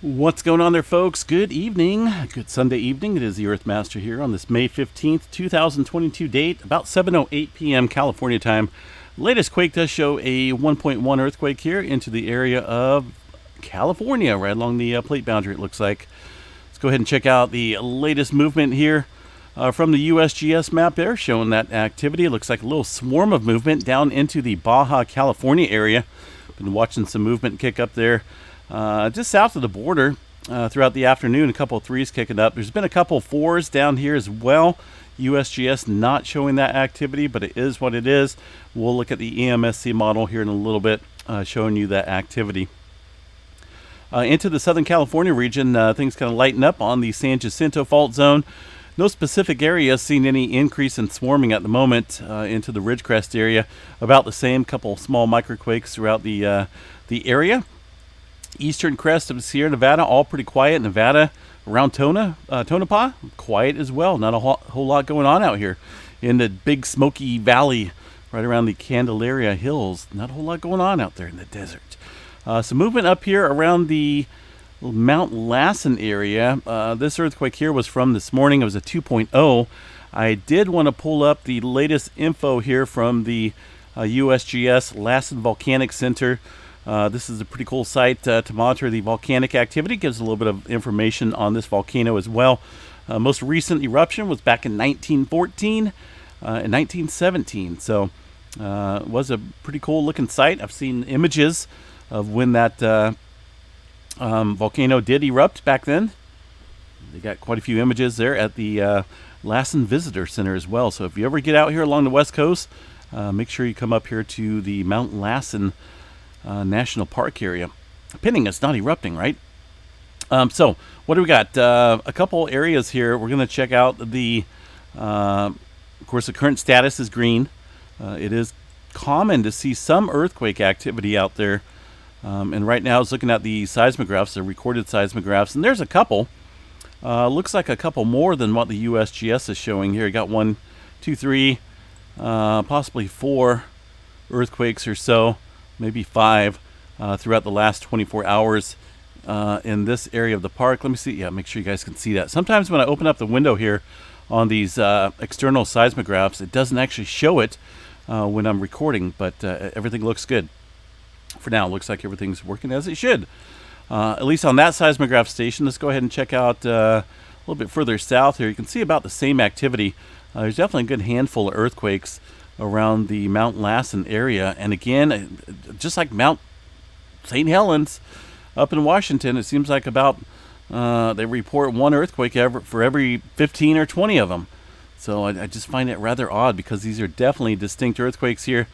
What's going on there, folks? Good evening. Good Sunday evening. It is the Earthmaster here on this May 15th, 2022 date, about 7:08 p.m. California time. Latest quake does show a 1.1 earthquake here into the area of California, right along the plate boundary, it looks like. Let's go ahead and check out the latest movement here from the Usgs map there, showing that activity. It looks like a little swarm of movement down into the Baja California area. Been watching some movement kick up there. Just south of the border throughout the afternoon, a couple of threes kicking up. There's been a couple of fours down here as well. USGS not showing that activity, but it is what it is. We'll look at the EMSC model here in a little bit, showing you that activity. Into the Southern California region, things kind of lighten up on the San Jacinto fault zone. No specific area seen any increase in swarming at the moment into the Ridgecrest area. About the same, couple small microquakes throughout the area. Eastern crest of Sierra Nevada, all pretty quiet. Nevada, around Tonopah, quiet as well. Not a whole lot going on out here. In the big Smoky Valley, right around the Candelaria Hills, not a whole lot going on out there in the desert. Some movement up here around the Mount Lassen area. This earthquake here was from this morning. It was a 2.0. I did want to pull up the latest info here from the USGS Lassen Volcanic Center. This is a pretty cool site to monitor the volcanic activity. Gives a little bit of information on this volcano as well. Most recent eruption was back in 1914 and 1917. So it was a pretty cool looking site. I've seen images of when that volcano did erupt back then. They got quite a few images there at the Lassen Visitor Center as well. So if you ever get out here along the West Coast, make sure you come up here to the Mount Lassen National Park area. Pinning, it's not erupting, right? So what do we got? A couple areas here. We're going to check out of course, the current status is green. It is common to see some earthquake activity out there. And right now I was looking at the seismographs, the recorded seismographs, and there's a couple. Looks like a couple more than what the USGS is showing here. You got 1, 2, 3, possibly 4 earthquakes or so. Maybe 5 throughout the last 24 hours in this area of the park. Let me see. Yeah, make sure you guys can see that. Sometimes when I open up the window here on these external seismographs, it doesn't actually show it when I'm recording, but everything looks good. For now, it looks like everything's working as it should. At least on that seismograph station. Let's go ahead and check out a little bit further south here. You can see about the same activity. There's definitely a good handful of earthquakes around the Mount Lassen area. And again, just like Mount St. Helens up in Washington, it seems like about they report one earthquake for every 15 or 20 of them. So I just find it rather odd because these are definitely distinct earthquakes here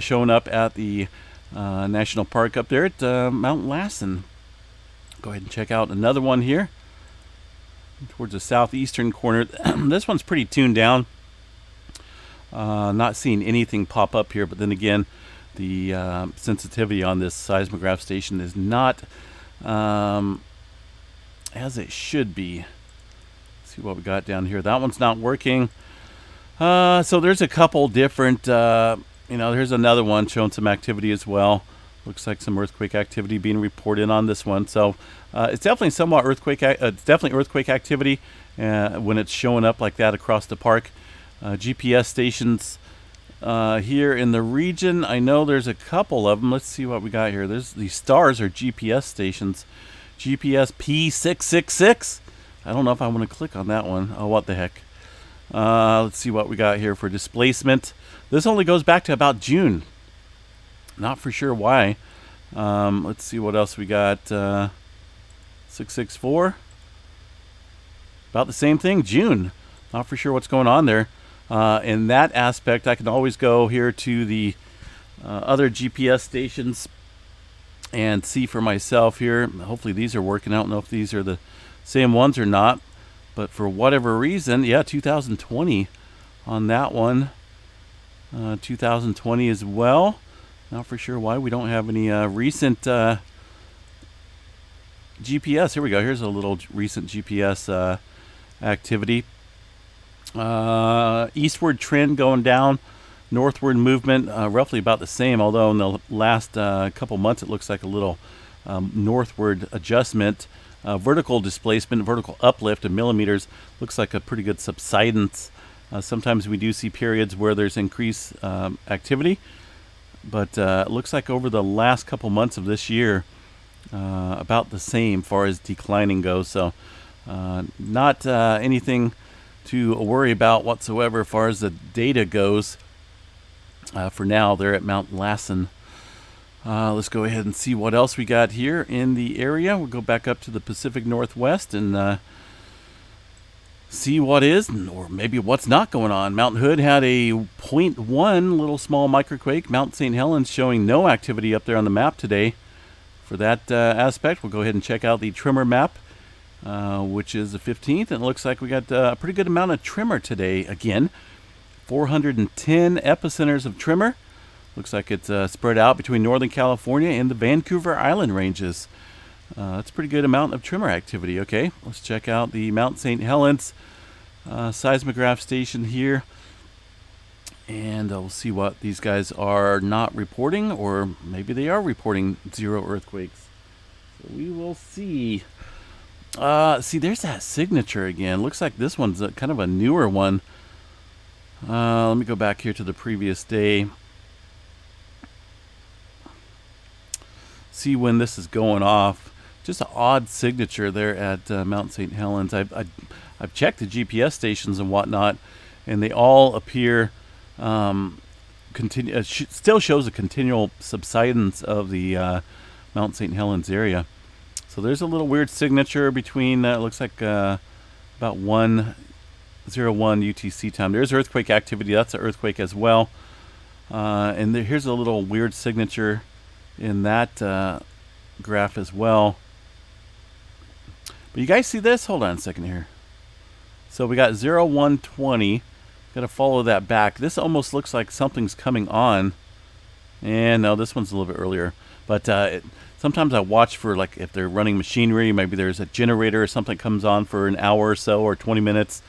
showing up at the national park up there at Mount Lassen. Go ahead and check out another one here towards the southeastern corner. This one's pretty tuned down. Not seeing anything pop up here, but then again, the sensitivity on this seismograph station is not as it should be. Let's see what we got down here. That one's not working. So there's a couple different, here's another one showing some activity as well. Looks like some earthquake activity being reported on this one. So it's definitely somewhat earthquake. It's definitely earthquake activity when it's showing up like that across the park. GPS stations here in the region. I know there's a couple of them. Let's see what we got here. There's the stars are GPS stations. GPS P666. I don't know if I want to click on that one. Oh, what the heck. Let's see what we got here for displacement. This only goes back to about June. Not for sure why. Let's see what else we got. 664. About the same thing, June. Not for sure what's going on there. In that aspect, I can always go here to the other GPS stations and see for myself here. Hopefully these are working. I don't know if these are the same ones or not, but for whatever reason, yeah, 2020 on that one. 2020 as well. Not for sure why we don't have any recent GPS. Here we go. Here's a little recent GPS activity. Eastward trend going down, northward movement roughly about the same, although in the last couple months it looks like a little northward adjustment. Vertical displacement, vertical uplift in millimeters looks like a pretty good subsidence. Sometimes we do see periods where there's increased activity, but it looks like over the last couple months of this year, about the same far as declining goes. So not anything to worry about whatsoever as far as the data goes. For now, they're at Mount Lassen. Let's go ahead and see what else we got here in the area. We'll go back up to the Pacific Northwest and see what is, or maybe what's not going on. Mount Hood had a 0.1 little small microquake. Mount St. Helens showing no activity up there on the map today. For that aspect, we'll go ahead and check out the tremor map, which is the 15th. And it looks like we got a pretty good amount of tremor today again. 410 epicenters of tremor. Looks like it's spread out between Northern California and the Vancouver Island ranges. That's a pretty good amount of tremor activity. Okay, let's check out the Mount St. Helens seismograph station here. And we'll see what these guys are not reporting, or maybe they are reporting 0 earthquakes. So we will see. See, there's that signature again. Looks like this one's kind of a newer one. Let me go back here to the previous day. See when this is going off. Just an odd signature there at Mount St. Helens. I've checked the GPS stations and whatnot, and they all appear still shows a continual subsidence of the Mount St. Helens area. So there's a little weird signature between. It looks like about 1:01 UTC time. There's earthquake activity. That's an earthquake as well. And here's a little weird signature in that graph as well. But you guys see this? Hold on a second here. So we got 0:120. Got to follow that back. This almost looks like something's coming on. And no, this one's a little bit earlier. But sometimes I watch for, like, if they're running machinery, maybe there's a generator or something comes on for an hour or so, or 20 minutes.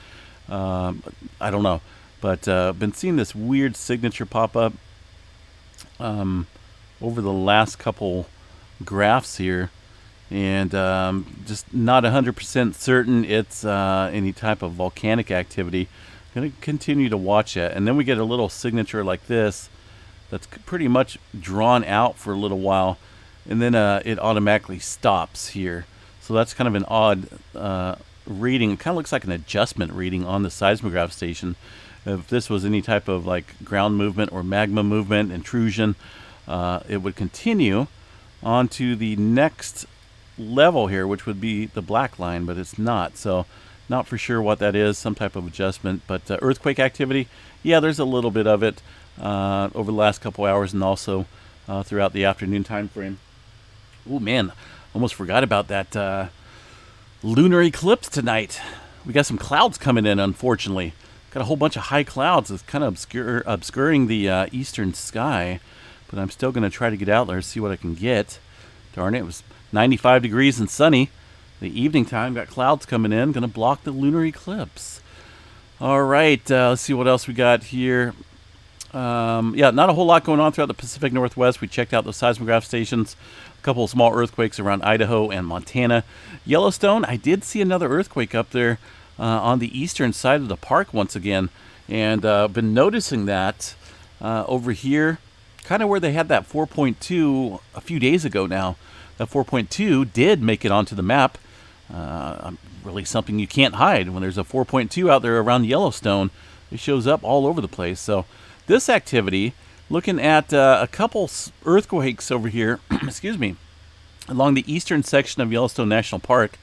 I don't know. But I've been seeing this weird signature pop up over the last couple graphs here, and just not 100% certain it's any type of volcanic activity. Going to continue to watch it, and then we get a little signature like this that's pretty much drawn out for a little while, and then it automatically stops here. So that's kind of an odd reading. It kind of looks like an adjustment reading on the seismograph station. If this was any type of like ground movement or magma movement, intrusion, it would continue on to the next level here, which would be the black line, but it's not. So not for sure what that is, some type of adjustment. But earthquake activity, yeah, there's a little bit of it over the last couple hours, and also throughout the afternoon time frame. Oh man, almost forgot about that lunar eclipse tonight. We got some clouds coming in, unfortunately. Got a whole bunch of high clouds that's kind of obscuring the eastern sky. But I'm still going to try to get out there, see what I can get. Darn it, it was 95 degrees and sunny. The evening time, got clouds coming in, going to block the lunar eclipse. All right, let's see what else we got here. Yeah, not a whole lot going on throughout the Pacific Northwest. We checked out the seismograph stations. A couple of small earthquakes around Idaho and Montana. Yellowstone, I did see another earthquake up there on the eastern side of the park once again. And been noticing that over here, kind of where they had that 4.2 a few days ago now. That 4.2 did make it onto the map. Really something you can't hide. When there's a 4.2 out there around Yellowstone, it shows up all over the place. So this activity, looking at a couple earthquakes over here, excuse me, along the eastern section of Yellowstone National Park.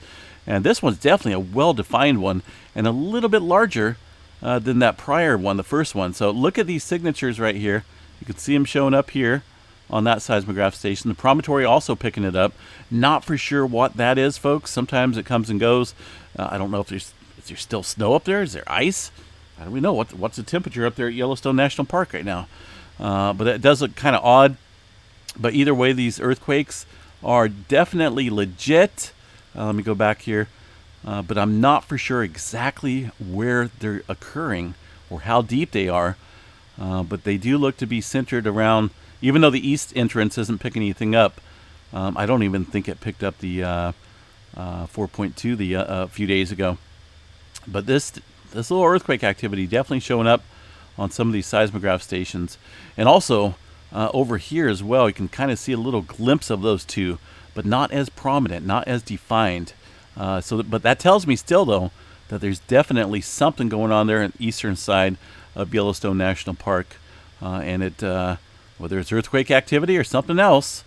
And this one's definitely a well-defined one and a little bit larger than that prior one, the first one. So look at these signatures right here. You can see them showing up here on that seismograph station. The promontory also picking it up. Not for sure what that is, folks. Sometimes it comes and goes. I don't know if is there still snow up there? Is there ice? I don't really know. What's the temperature up there at Yellowstone National Park right now? But it does look kind of odd. But either way, these earthquakes are definitely legit. Let me go back here. But I'm not for sure exactly where they're occurring or how deep they are. But they do look to be centered around, even though the east entrance isn't picking anything up, I don't even think it picked up the 4.2 a few days ago. But this little earthquake activity definitely showing up on some of these seismograph stations. And also over here as well, you can kind of see a little glimpse of those two, but not as prominent, not as defined. But that tells me still, though, that there's definitely something going on there on the eastern side of Yellowstone National Park. And whether it's earthquake activity or something else,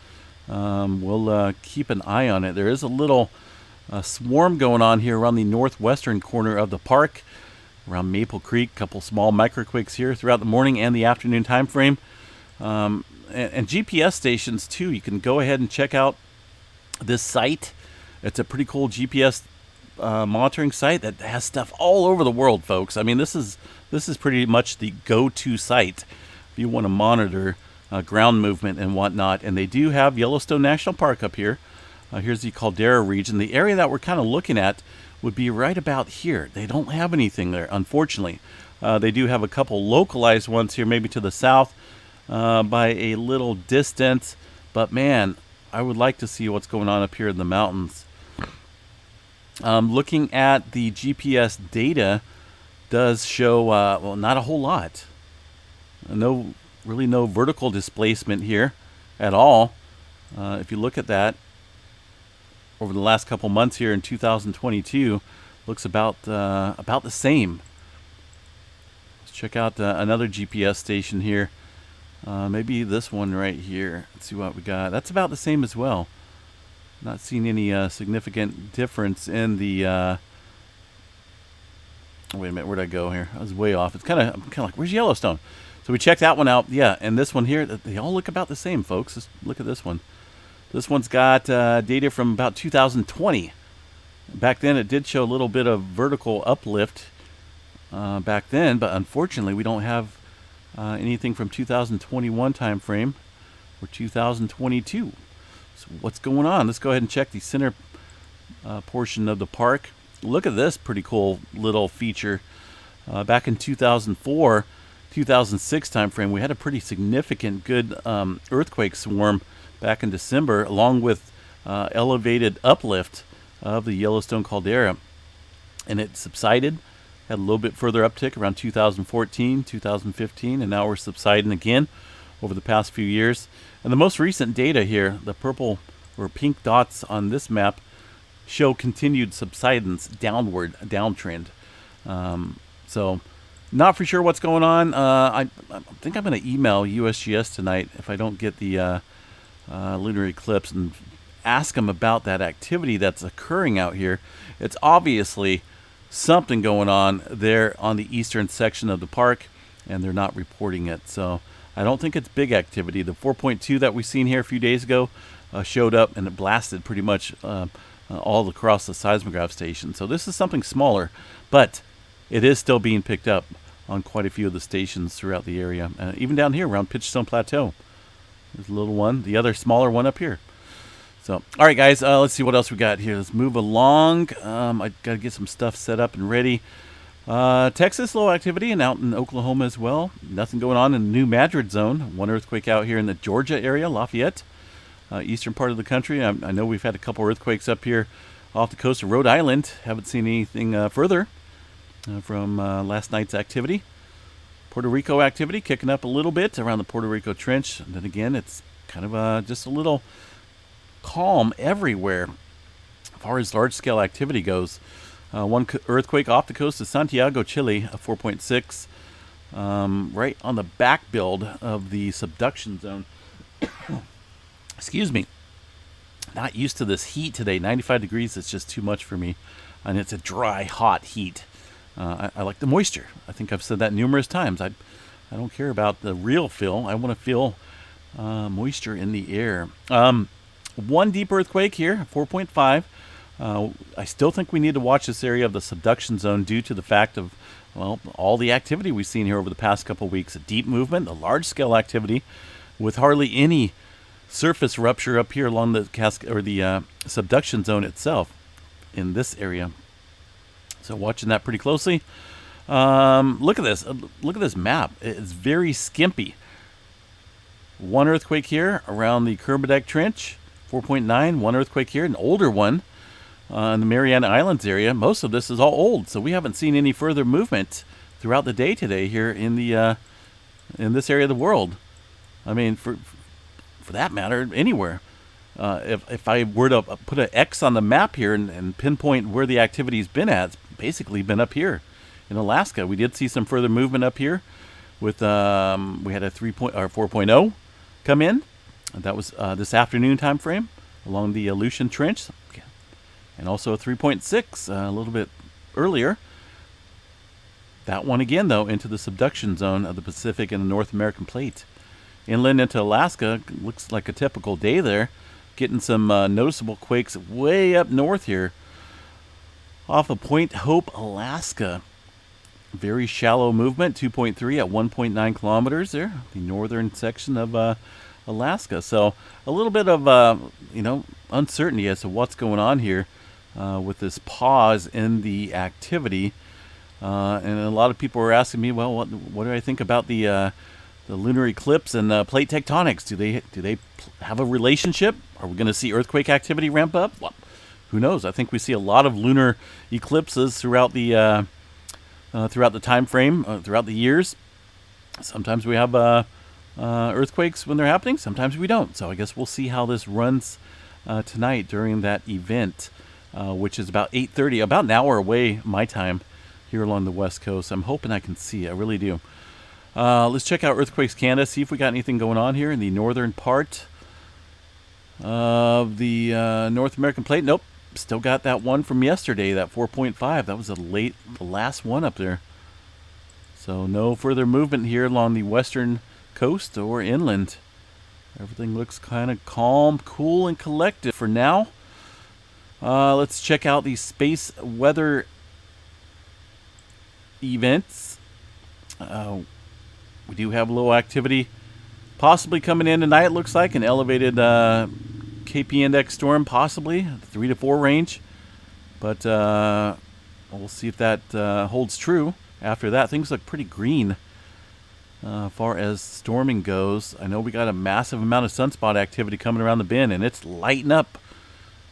we'll keep an eye on it. There is a little swarm going on here around the northwestern corner of the park, around Maple Creek. A couple small microquakes here throughout the morning and the afternoon time frame. And GPS stations, too. You can go ahead and check out this site. It's a pretty cool GPS monitoring site that has stuff all over the world, folks. I mean, this is pretty much the go-to site if you want to monitor ground movement and whatnot. And they do have Yellowstone National Park up here. Here's the Caldera region. The area that we're kind of looking at would be right about here. They don't have anything there, unfortunately. They do have a couple localized ones here, maybe to the south by a little distance. But man, I would like to see what's going on up here in the mountains. Looking at the GPS data does show, well, not a whole lot. Really no vertical displacement here at all. If you look at that, over the last couple months here in 2022, looks about the same. Let's check out another GPS station here. Maybe this one right here. Let's see what we got. That's about the same as well. Not seeing any significant difference in the. Wait a minute, where'd I go here? I was way off. I'm kind of like, where's Yellowstone? So we checked that one out. Yeah, and this one here, they all look about the same, folks. Just look at this one. This one's got data from about 2020. Back then, it did show a little bit of vertical uplift back then, but unfortunately, we don't have anything from 2021 time frame or 2022. So what's going on? Let's go ahead and check the center portion of the park. Look at this pretty cool little feature. Back in 2004, 2006 time frame, we had a pretty significant good earthquake swarm back in December, along with elevated uplift of the Yellowstone caldera. And it subsided, had a little bit further uptick around 2014, 2015, and now we're subsiding again over the past few years. And the most recent data here, the purple or pink dots on this map, show continued subsidence, downtrend. So not for sure what's going on. I think I'm going to email USGS tonight if I don't get the lunar eclipse and ask them about that activity that's occurring out here. It's obviously something going on there on the eastern section of the park, and they're not reporting it. So I don't think it's big activity. The 4.2 that we seen here a few days ago showed up and it blasted pretty much all across the seismograph station. So this is something smaller, but it is still being picked up on quite a few of the stations throughout the area. Even down here around Pitchstone Plateau. There's a little one, the other smaller one up here. So, all right, guys, let's see what else we got here. Let's move along. I got to get some stuff set up and ready. Texas, low activity, and out in Oklahoma as well. Nothing going on in the New Madrid zone. One earthquake out here in the Georgia area, Lafayette, eastern part of the country. I know we've had a couple earthquakes up here off the coast of Rhode Island. Haven't seen anything further from last night's activity. Puerto Rico activity kicking up a little bit around the Puerto Rico Trench. And then again, it's kind of just a little calm everywhere as far as large-scale activity goes. One earthquake off the coast of Santiago, Chile, a 4.6, right on the back build of the subduction zone. Excuse me. Not used to this heat today. 95 degrees is just too much for me. And it's a dry, hot heat. I like the moisture. I think I've said that numerous times. I don't care about the real feel. I want to feel moisture in the air. One deep earthquake here, 4.5. I still think we need to watch this area of the subduction zone due to the fact of, well, all the activity we've seen here over the past couple of weeks. A deep movement, a large-scale activity with hardly any surface rupture up here along the subduction zone itself in this area. So watching that pretty closely. Look at this. Look at this map. It's very skimpy. One earthquake here around the Kermadec Trench, 4.9, one earthquake here, an older one in the Mariana Islands area. Most of this is all old, so we haven't seen any further movement throughout the day today here in the in this area of the world. I mean, for that matter, anywhere. If I were to put an X on the map here and pinpoint where the activity's been at, it's basically been up here in Alaska. We did see some further movement up here with we had a 4.0 come in. That was this afternoon time frame along the Aleutian Trench, and also a 3.6 a little bit earlier. That one again, though, into the subduction zone of the Pacific and the North American plate. Inland into Alaska, looks like a typical day there. Getting some noticeable quakes way up north here off of Point Hope, Alaska. Very shallow movement, 2.3 at 1.9 kilometers there, the northern section of Alaska. So a little bit of uncertainty as to what's going on here with this pause in the activity. And a lot of people were asking me, well, what do I think about the lunar eclipse and plate tectonics? Do they have a relationship? Are we going to see earthquake activity ramp up? Well, who knows? I think we see a lot of lunar eclipses throughout the time frame, throughout the years. Sometimes we have earthquakes when they're happening. Sometimes we don't. So I guess we'll see how this runs tonight during that event, which is about 8:30, about an hour away my time here along the West Coast. I'm hoping I can see. I really do. Let's check out Earthquakes Canada, see if we got anything going on here in the northern part of the North American plate. Nope, still got that one from yesterday, that 4.5. That was the last one up there. So no further movement here along the western coast or inland. Everything looks kind of calm, cool, and collected for now. Let's check out the space weather events. We do have low activity possibly coming in tonight. It looks like an elevated KP index storm, possibly 3 to 4 range. But we'll see if that holds true. After that, things look pretty green as far as storming goes. I know we got a massive amount of sunspot activity coming around the bend, and it's lighting up.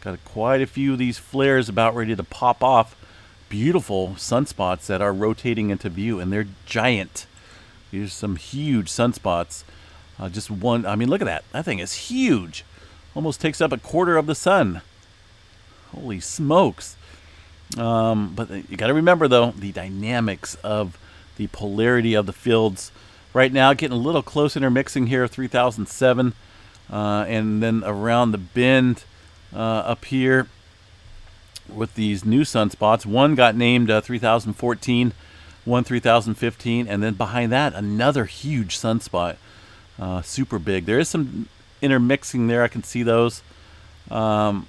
Got quite a few of these flares about ready to pop off. Beautiful sunspots that are rotating into view, and they're giant. These are some huge sunspots. Just one, I mean, look at that. That thing is huge. Almost takes up a quarter of the sun. Holy smokes. But you got to remember, though, the dynamics of the polarity of the fields. Right now, getting a little close intermixing here, 3007. And then around the bend up here with these new sunspots. One got named 3014, one 3015, and then behind that, another huge sunspot. Super big. There is some intermixing there. I can see those. But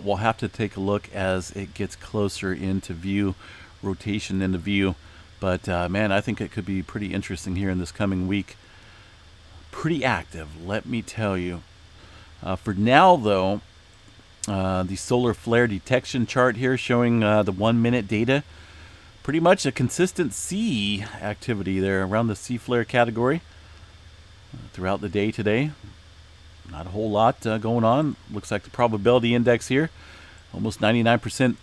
we'll have to take a look as it gets closer into view, rotation into view. But, man, I think it could be pretty interesting here in this coming week. Pretty active, let me tell you. For now, though, the solar flare detection chart here showing the 1 minute data. Pretty much a consistent C activity there around the C flare category throughout the day today. Not a whole lot going on. Looks like the probability index here, almost 99%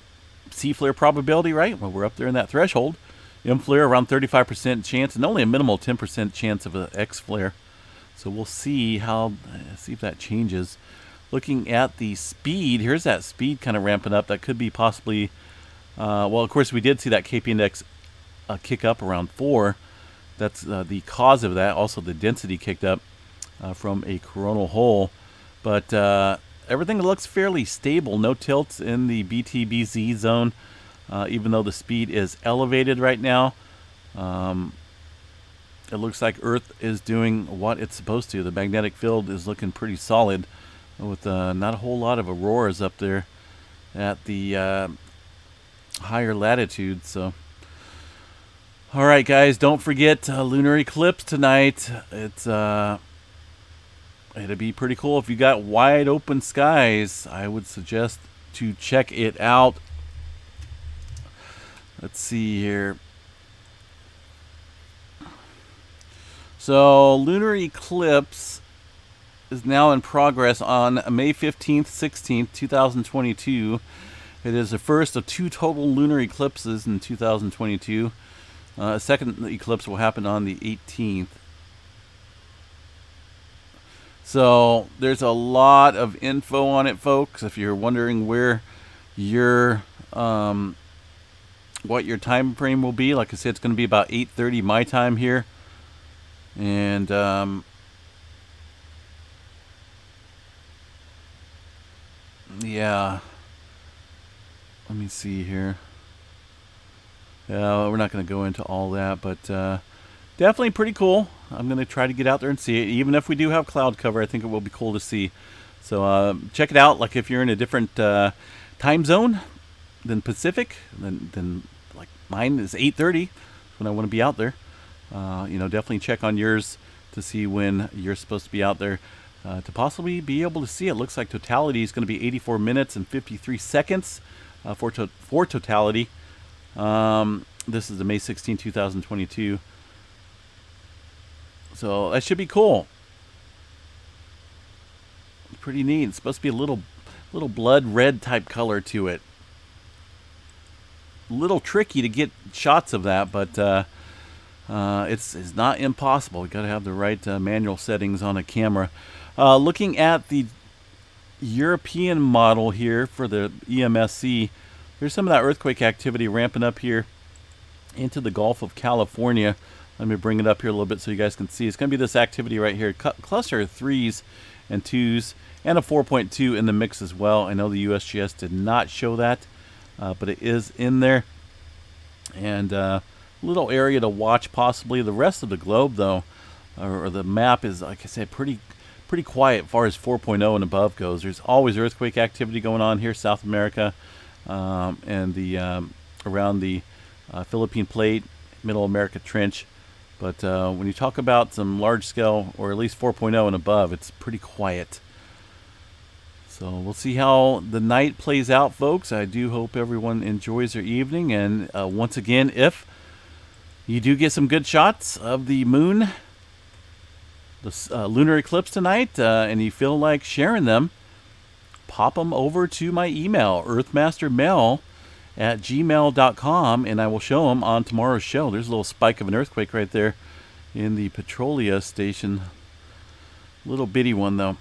C flare probability, right? Well, we're up there in that threshold. M flare around 35% chance, and only a minimal 10% chance of an X flare. So we'll see if that changes. Looking at the speed, here's that speed kind of ramping up. That could be possibly, well, of course, we did see that KP index kick up around 4. That's the cause of that. Also, the density kicked up from a coronal hole. But everything looks fairly stable. No tilts in the BTBZ zone, even though the speed is elevated right now. It looks like Earth is doing what it's supposed to. The magnetic field is looking pretty solid, with not a whole lot of auroras up there at the higher latitudes. So, all right, guys, don't forget lunar eclipse tonight. It'd be pretty cool if you got wide open skies. I would suggest to check it out. Let's see here. So, lunar eclipse is now in progress on May 15th, 16th, 2022. It is the first of 2 total lunar eclipses in 2022. A second eclipse will happen on the 18th. So there's a lot of info on it, folks. If you're wondering where your what your time frame will be, like I said, it's going to be about 8:30 my time here, and yeah. Let me see here. Yeah, we're not going to go into all that, but definitely pretty cool. I'm going to try to get out there and see it. Even if we do have cloud cover, I think it will be cool to see. So check it out. Like if you're in a different time zone than Pacific, then like mine is 8:30 when I want to be out there. Definitely check on yours to see when you're supposed to be out there to possibly be able to see it. Looks like totality is going to be 84 minutes and 53 seconds for totality. This is the May 16, 2022. So that should be cool. Pretty neat. It's supposed to be a little blood red type color to it. A little tricky to get shots of that, but it's not impossible. You got to have the right manual settings on a camera. Looking at the European model here for the EMSC, there's some of that earthquake activity ramping up here into the Gulf of California. Let me bring it up here a little bit so you guys can see. It's going to be this activity right here, cluster of 3s and 2s, and a 4.2 in the mix as well. I know the USGS did not show that, but it is in there. And little area to watch possibly. The rest of the globe, though, or the map is, like I said, pretty quiet as far as 4.0 and above goes. There's always earthquake activity going on here, South America, and the around the Philippine Plate, Middle America Trench. But when you talk about some large scale, or at least 4.0 and above, it's pretty quiet. So we'll see how the night plays out, folks. I do hope everyone enjoys their evening. And once again, if you do get some good shots of the moon, the lunar eclipse tonight, and you feel like sharing them, pop them over to my email, earthmastermail@gmail.com, and I will show them on tomorrow's show. There's a little spike of an earthquake right there in the Petrolia station. Little bitty one, though.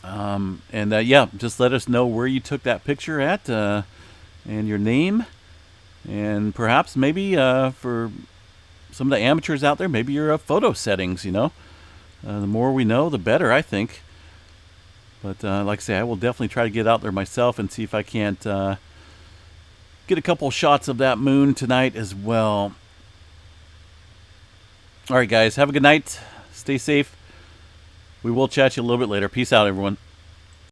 Yeah, just let us know where you took that picture at, and your name, and perhaps maybe for some of the amateurs out there, maybe your photo settings, the more we know, the better, I think. But like I say, I will definitely try to get out there myself and see if I can't get a couple shots of that moon tonight as well. All right, guys, have a good night. Stay safe. We will chat you a little bit later. Peace out, everyone.